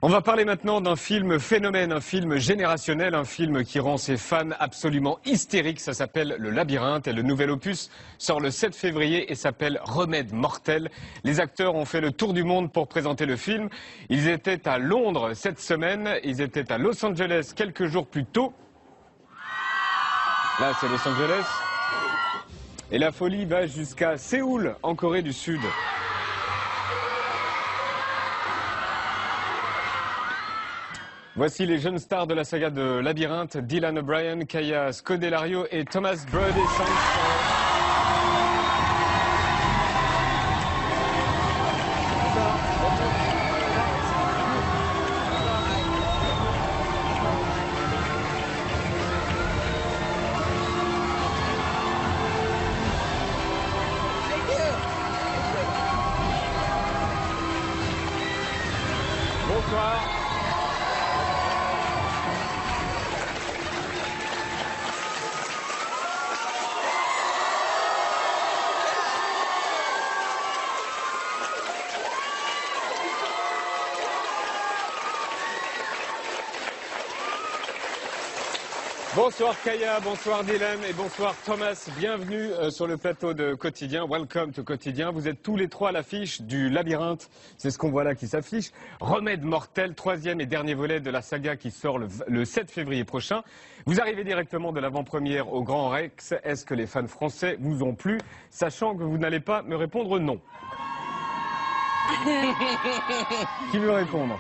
On va parler maintenant d'un film phénomène, un film générationnel, un film qui rend ses fans absolument hystériques. Ça s'appelle Le Labyrinthe et le nouvel opus sort le 7 février et s'appelle Remède mortel. Les acteurs ont fait le tour du monde pour présenter le film. Ils étaient à Londres cette semaine, ils étaient à Los Angeles quelques jours plus tôt. Là, c'est Los Angeles. Et la folie va jusqu'à Séoul, en Corée du Sud. Voici les jeunes stars de la saga de Labyrinthe, Dylan O'Brien, Kaya Scodelario et Thomas Brodescent. Bonsoir. Bonsoir Kaya, bonsoir Dylan et bonsoir Thomas. Bienvenue sur le plateau de Quotidien. Welcome to Quotidien. Vous êtes tous les trois à l'affiche du Labyrinthe. C'est ce qu'on voit là qui s'affiche. Remède mortel, troisième et dernier volet de la saga qui sort le 7 février prochain. Vous arrivez directement de l'avant-première au Grand Rex. Est-ce que les fans français vous ont plu, sachant que vous n'allez pas me répondre non? Qui veut répondre?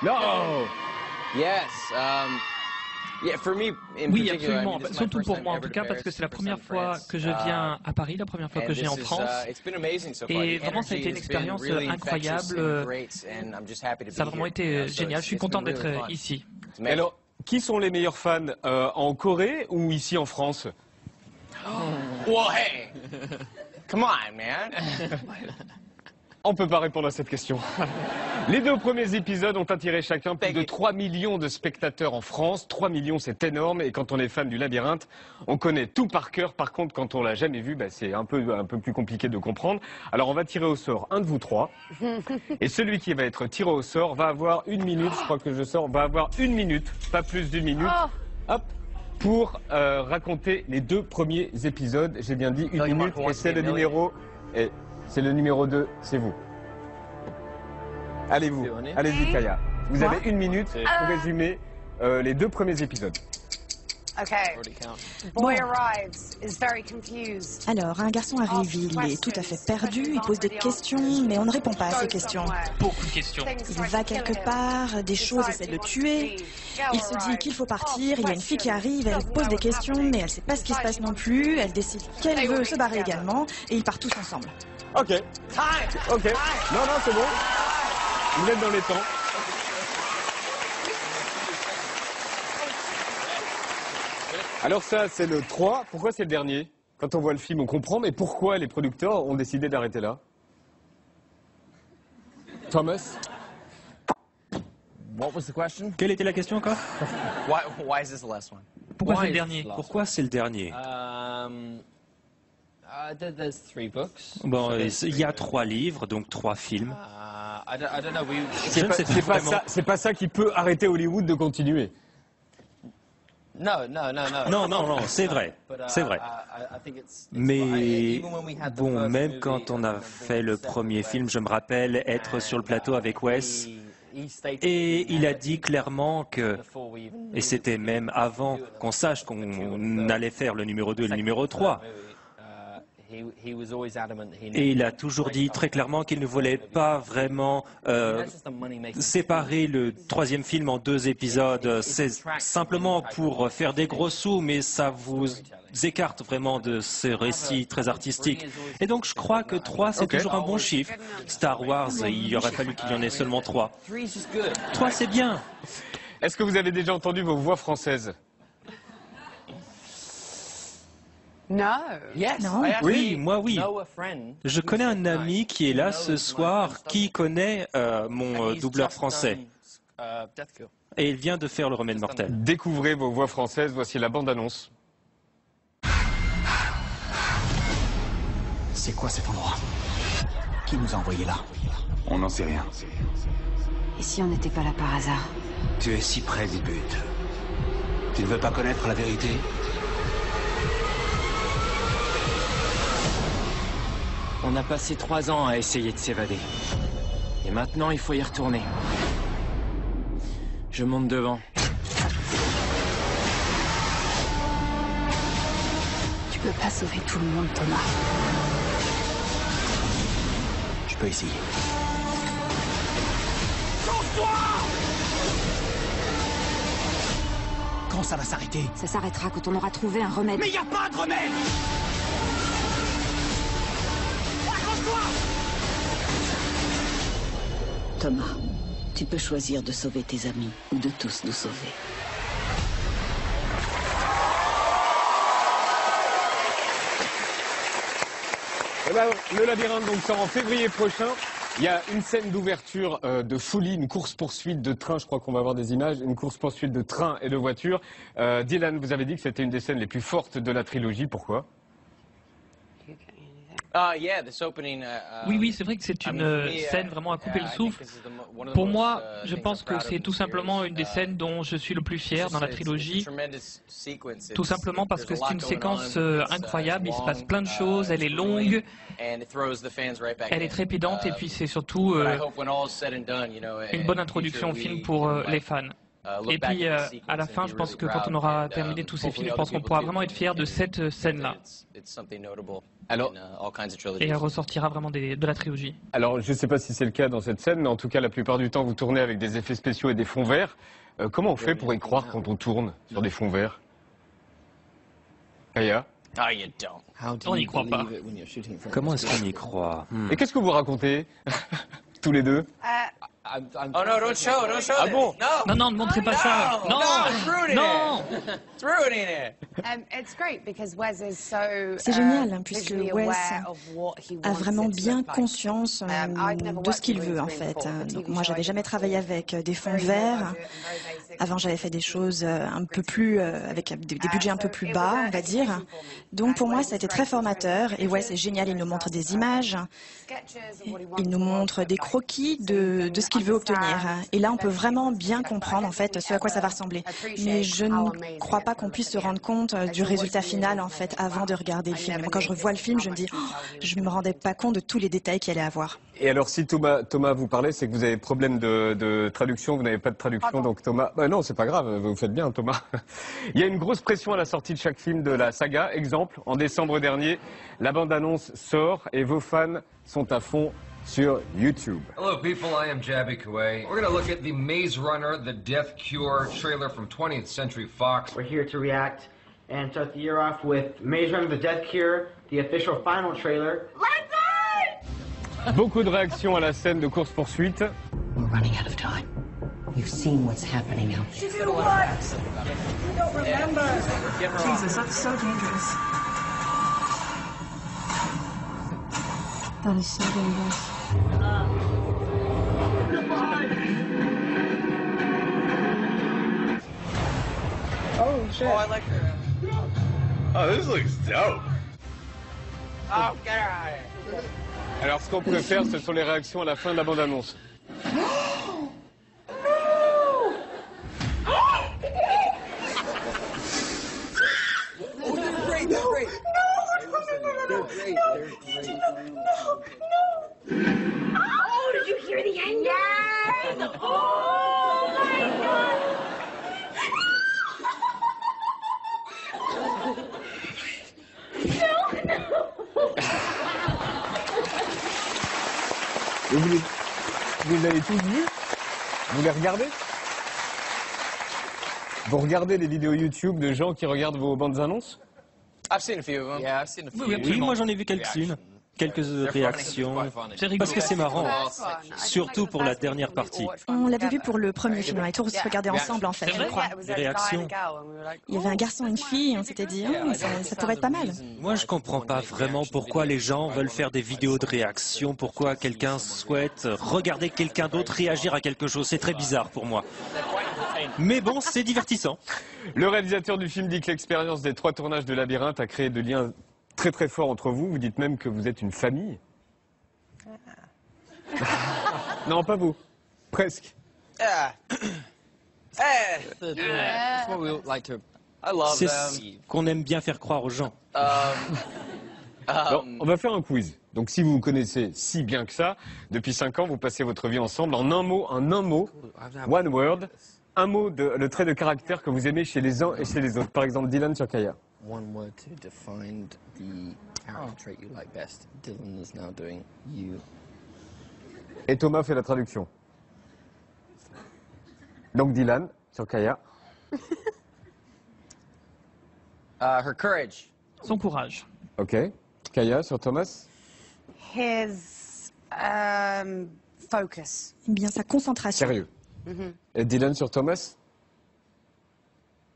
No! Non! Yes. Oui, absolument. Surtout pour moi, en tout cas, parce que c'est la première fois que je viens à Paris, la première fois que je viens en France. Et vraiment, ça a été une expérience incroyable. Ça a vraiment été génial. Je suis content d'être ici. Alors, qui sont les meilleurs fans en Corée ou ici en France? Well, hey! Come on, man! On ne peut pas répondre à cette question. Les deux premiers épisodes ont attiré chacun plus de 3 millions de spectateurs en France. 3 millions, c'est énorme. Et quand on est fan du Labyrinthe, on connaît tout par cœur. Par contre, quand on l'a jamais vu, c'est un peu plus compliqué de comprendre. Alors, on va tirer au sort un de vous trois. Et celui qui va être tiré au sort va avoir 1 minute, je crois que je sors, va avoir 1 minute, pas plus d'1 minute. Hop, pour raconter les deux premiers épisodes. J'ai bien dit 1 minute et c'est le numéro... Et c'est le numéro 2, c'est vous. Allez-y Kaya. Vous avez 1 minute pour résumer les deux premiers épisodes. Alors, un garçon arrive, il est tout à fait perdu, il pose des questions, mais on ne répond pas à ces questions. Beaucoup de questions. Il va quelque part, des choses essaient de le tuer, il se dit qu'il faut partir, il y a une fille qui arrive, elle pose des questions, mais elle ne sait pas ce qui se passe non plus, elle décide qu'elle veut se barrer également, et ils partent tous ensemble. Ok. Non, c'est bon. Vous êtes dans les temps. Alors ça, c'est le 3. Pourquoi c'est le dernier? Quand on voit le film, on comprend, mais pourquoi les producteurs ont décidé d'arrêter là? Thomas? What was the question? Quelle était la question encore? Why is this the last one? Pourquoi c'est le dernier? Pourquoi c'est le dernier? There's 3 books. Bon, il y a 3 livres, donc 3 films. I don't know. C'est pas ça qui peut arrêter Hollywood de continuer. No, C'est vrai, c'est vrai. Mais bon, même quand on a fait le premier film, je me rappelle être sur le plateau avec Wes, et il a dit clairement que, et c'était même avant qu'on sache qu'on allait faire le numéro 2 et le numéro 3, et il a toujours dit très clairement qu'il ne voulait pas vraiment séparer le 3e film en 2 épisodes. C'est simplement pour faire des gros sous, mais ça vous écarte vraiment de ces récits très artistiques. Et donc je crois que 3, c'est toujours un bon chiffre. Star Wars, il aurait fallu qu'il y en ait seulement 3. 3, c'est bien. Est-ce que vous avez déjà entendu vos voix françaises? Non. Oui, moi oui. Je connais un ami qui est là ce soir qui connaît mon doubleur français. Et il vient de faire le Remède mortel. Découvrez vos voix françaises, voici la bande-annonce. C'est quoi cet endroit? Qui nous a envoyés là? On n'en sait rien. Et si on n'était pas là par hasard? Tu es si près du but. Tu ne veux pas connaître la vérité? On a passé 3 ans à essayer de s'évader. Et maintenant, il faut y retourner. Je monte devant. Tu peux pas sauver tout le monde, Thomas. Je peux essayer. Quand ça va s'arrêter? Ça s'arrêtera quand on aura trouvé un remède. Mais il n'y a pas de remède! Accroche-toi! Thomas, tu peux choisir de sauver tes amis ou de tous nous sauver. Le labyrinthe donc sort en février prochain. Il y a une scène d'ouverture de folie, une course-poursuite de train. Je crois qu'on va avoir des images. Une course-poursuite de train et de voiture. Dylan, vous avez dit que c'était une des scènes les plus fortes de la trilogie. Pourquoi? Oui, c'est vrai que c'est une scène vraiment à couper le souffle. Pour moi, je pense que c'est tout simplement une des scènes dont je suis le plus fier dans la trilogie. Tout simplement parce que c'est une séquence incroyable, il se passe plein de choses, elle est longue, elle est trépidante et puis c'est surtout une bonne introduction au film pour les fans. Et puis à la fin, je pense que quand on aura terminé tous ces films, je pense qu'on pourra vraiment être fier de cette scène-là. Et elle ressortira vraiment de la trilogie. Alors, je ne sais pas si c'est le cas dans cette scène, mais en tout cas, la plupart du temps, vous tournez avec des effets spéciaux et des fonds verts. Comment on fait pour y croire quand on tourne sur des fonds verts? Aya? On n'y croit pas. Comment est-ce qu'on y croit? Et qu'est-ce que vous racontez tous les deux? Oh no, don't show Ah this. bon? Non, non, ne montrez pas ça. Non, non. It's ruining it. C'est génial, hein, puisque Wes a vraiment bien conscience de ce qu'il veut, en fait. Donc, moi, j'avais jamais travaillé avec des fonds verts. Avant, j'avais fait des choses un peu plus, avec des budgets un peu plus bas, on va dire. Donc, pour moi, ça a été très formateur. Et Wes est génial, il nous montre des images, il nous montre des croquis de ce qu'il veut obtenir. Et là, on peut vraiment bien comprendre, en fait, ce à quoi ça va ressembler. Mais je ne crois pas qu'on puisse se rendre compte du résultat final, en fait, avant de regarder le film. Quand je revois le film, je me dis, oh, je ne me rendais pas compte de tous les détails qu'il allait avoir. Et alors, si Thomas vous parlait, c'est que vous avez problème de traduction, vous n'avez pas de traduction, donc Thomas... non, c'est pas grave, vous faites bien, Thomas. Il y a une grosse pression à la sortie de chaque film de la saga. Exemple, en décembre dernier, la bande-annonce sort et vos fans sont à fond sur YouTube. Hello people, I am Jabby Kuwait. We're going to look at the Maze Runner, The Death Cure trailer from 20th Century Fox. We're here to react and start the year off with Maze Runner, The Death Cure, the official final trailer. Beaucoup de réactions à la scène de course-poursuite. We're running out of time. You've seen what's happening out there. You do what? You don't remember. Jesus, that's so dangerous. That is so dangerous. Oh, shit. Oh, I like her. Oh, this looks dope. Oh, get her out of here. Alors, ce qu'on préfère, ce sont les réactions à la fin de la bande-annonce. Oh, did you hear the end? Yes! Oh my God! Et vous avez tous vu? Vous les regardez? Vous regardez les vidéos YouTube de gens qui regardent vos bandes annonces? I've seen a few of them. Yeah, I've seen a few. Oui, moi j'en ai vu quelques-unes. Quelques réactions, parce que c'est marrant, surtout pour la dernière partie. On l'avait vu pour le premier film, on l'a tous regardé ensemble en fait, je crois. Les réactions. Il y avait un garçon et une fille, on s'était dit, oh, ça pourrait être pas mal. Moi je comprends pas vraiment pourquoi les gens veulent faire des vidéos de réaction, pourquoi quelqu'un souhaite regarder quelqu'un d'autre réagir à quelque chose, c'est très bizarre pour moi. Mais bon, c'est divertissant. Le réalisateur du film dit que l'expérience des 3 tournages de Labyrinthe a créé de liens très très forts entre vous. Vous dites même que vous êtes une famille. Non, pas vous. Presque. Yeah. Hey. That's what we like to. I love C'est them. ce qu'on aime bien faire croire aux gens. Alors, on va faire un quiz. Donc si vous vous connaissez si bien que ça, depuis 5 ans, vous passez votre vie ensemble en un mot, one word, un mot, le trait de caractère que vous aimez chez les uns et chez les autres. Par exemple, Dylan sur Kaya. One word to define the character trait you like best. Dylan is now doing you. Et Thomas fait la traduction. Donc Dylan sur Kaya. Her courage. Son courage. Ok. Kaya sur Thomas. His focus. Eh bien, sa concentration. Sérieux. Et Dylan sur Thomas.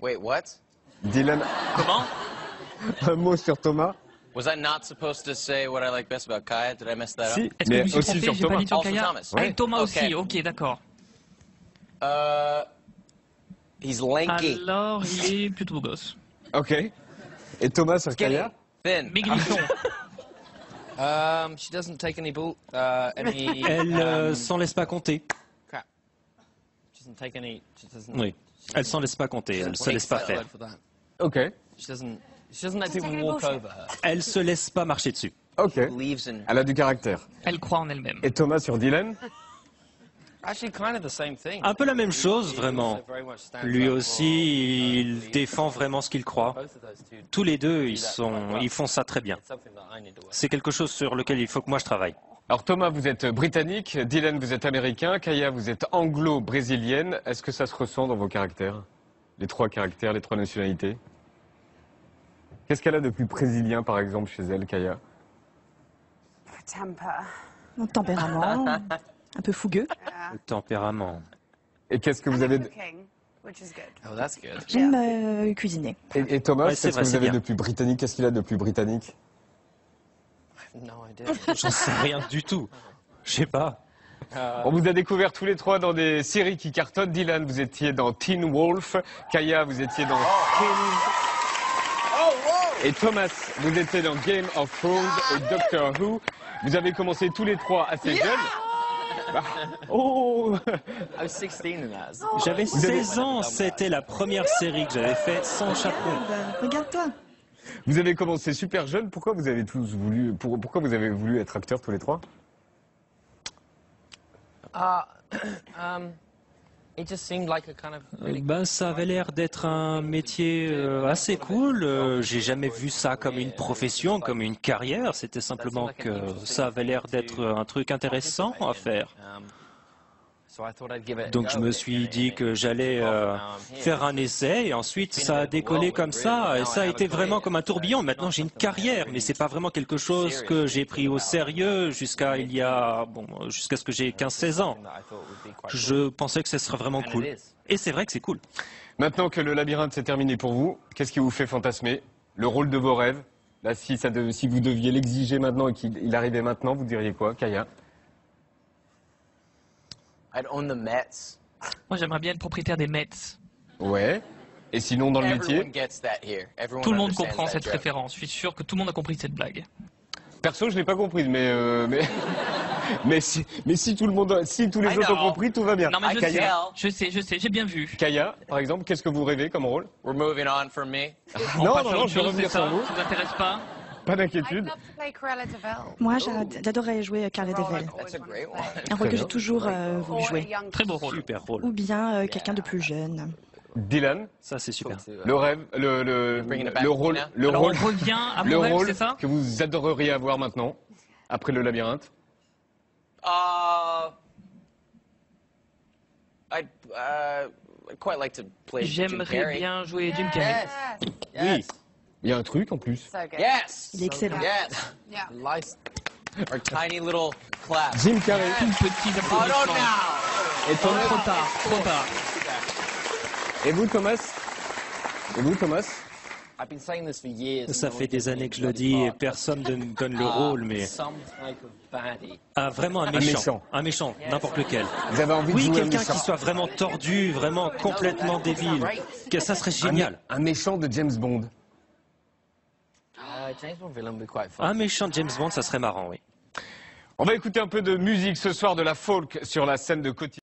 Wait, what? Dylan. Comment? Un mot sur Thomas. Was I not supposed to say what I like best about Kaya? Did I mess that Si, up? Est-ce que je me suis aussi trompé? sur J'ai pas Thomas. dit sur Also Kaya. Thomas. Ah, et Thomas Okay. aussi, ok, d'accord. He's lanky. Alors, il est plutôt beau gosse. Ok. Et Thomas sur Kaya. Thin. Maigrichon. She doesn't take any any. Elle s'en laisse pas compter. Crap. She doesn't take any. She doesn't. Oui. Elle s'en laisse pas compter. Elle se laisse pas faire. Ok. She doesn't let people walk over her. Elle se laisse pas marcher dessus. Ok. Believes in. Elle a du caractère. Elle croit en elle-même. Et Thomas sur Dylan. Actually, kind of the same thing. Un peu la même chose, vraiment. Lui aussi, il défend vraiment ce qu'il croit. Tous les deux, ils font ça très bien. C'est quelque chose sur lequel il faut que moi je travaille. Alors Thomas, vous êtes britannique, Dylan, vous êtes américain, Kaya, vous êtes anglo-brésilienne. Est-ce que ça se ressent dans vos caractères? Les 3 caractères, les 3 nationalités? Qu'est-ce qu'elle a de plus brésilien, par exemple, chez elle, Kaya? Mon tempérament, un peu fougueux. Le tempérament. Et qu'est-ce que vous avez de... Oh, that's good. J'aime cuisiner. Et Thomas, Ouais, c'est qu'est-ce vrai, que vous c'est avez bien. de plus britannique? Qu'est-ce qu'il a de plus britannique? No idea. J'en sais rien du tout. Je sais pas. On vous a découvert tous les 3 dans des séries qui cartonnent. Dylan, vous étiez dans Teen Wolf. Kaya, vous étiez dans Et Thomas, vous étiez dans Game of Thrones et Doctor Who. Vous avez commencé tous les 3 assez jeunes. Bah, oh I was 16 in that. J'avais 16 ans, c'était la première série que j'avais faite sans chaperon. Regarde-toi. Vous avez commencé super jeune. Pourquoi vous avez tous voulu, pourquoi vous avez voulu être acteurs tous les 3? It just seemed like a kind of really. Ben, ça avait l'air d'être un métier assez cool. J'ai jamais vu ça comme une profession, comme une carrière. C'était simplement que ça avait l'air d'être un truc intéressant à faire. So I thought I'd give it a Donc go. je me suis dit que j'allais faire un essai et ensuite ça a décollé comme ça et ça a été vraiment comme un tourbillon. Maintenant j'ai une carrière, mais c'est pas vraiment quelque chose que j'ai pris au sérieux jusqu'à ce que j'ai 15-16 ans. Je pensais que ce serait vraiment cool. Et c'est vrai que c'est cool. Maintenant que le labyrinthe s'est terminé pour vous, qu'est-ce qui vous fait fantasmer? Le rôle de vos rêves? Là, si vous deviez l'exiger maintenant et qu'il arrivait maintenant, vous diriez quoi, Kaya? I'd own the Mets. Moi, j'aimerais bien être propriétaire des Mets. Ouais. Et sinon, dans le métier? Everyone gets that here. Everyone Tout le monde understands comprend that cette joke. référence. Je suis sûr que tout le monde a compris cette blague. Perso, je l'ai pas comprise, mais si tous les autres ont compris, tout va bien. Non, mais Kaya, je sais, j'ai bien vu. Kaya, par exemple, qu'est-ce que vous rêvez comme rôle? We're moving on from me. Non, passe à autre je vais chose, revenir c'est ça? sur vous. Ça vous intéresse pas? Pas d'inquiétude. Moi, j'adorais jouer Carla Devel. That's a great one. Un rôle que j'ai toujours voulu jouer. Très beau rôle. Super rôle. Ou bien quelqu'un de plus jeune. Dylan, Ça c'est super. le rêve, le rôle, Alors, on revient à le mon rêve, rôle c'est ça? que vous adoreriez avoir maintenant, après le labyrinthe. I'd quite like to play Jim J'aimerais Carrey. bien jouer Jim Carrey. Oui. Il y a un truc en plus. Yes. Il est excellent. Yes. Lice. Our tiny little clap. Jim Carrey. Tout petit Oh no, applaudissement. now. Et Thomas. Trop tard, trop tard. Et vous, Thomas? Et vous, Thomas? I've been saying this for years. Ça fait des années que je le dis et personne ne me donne le rôle, mais Some type of baddie. vraiment un méchant. Un méchant, n'importe lequel. Vous avez envie de Oui, jouer un quelqu'un méchant. qui soit vraiment tordu, vraiment complètement débile. Que ça serait génial. Un méchant de James Bond. James Bond villain would be quite fun. Un méchant de James Bond, ça serait marrant, oui. On va écouter un peu de musique ce soir, de la folk sur la scène de Coty.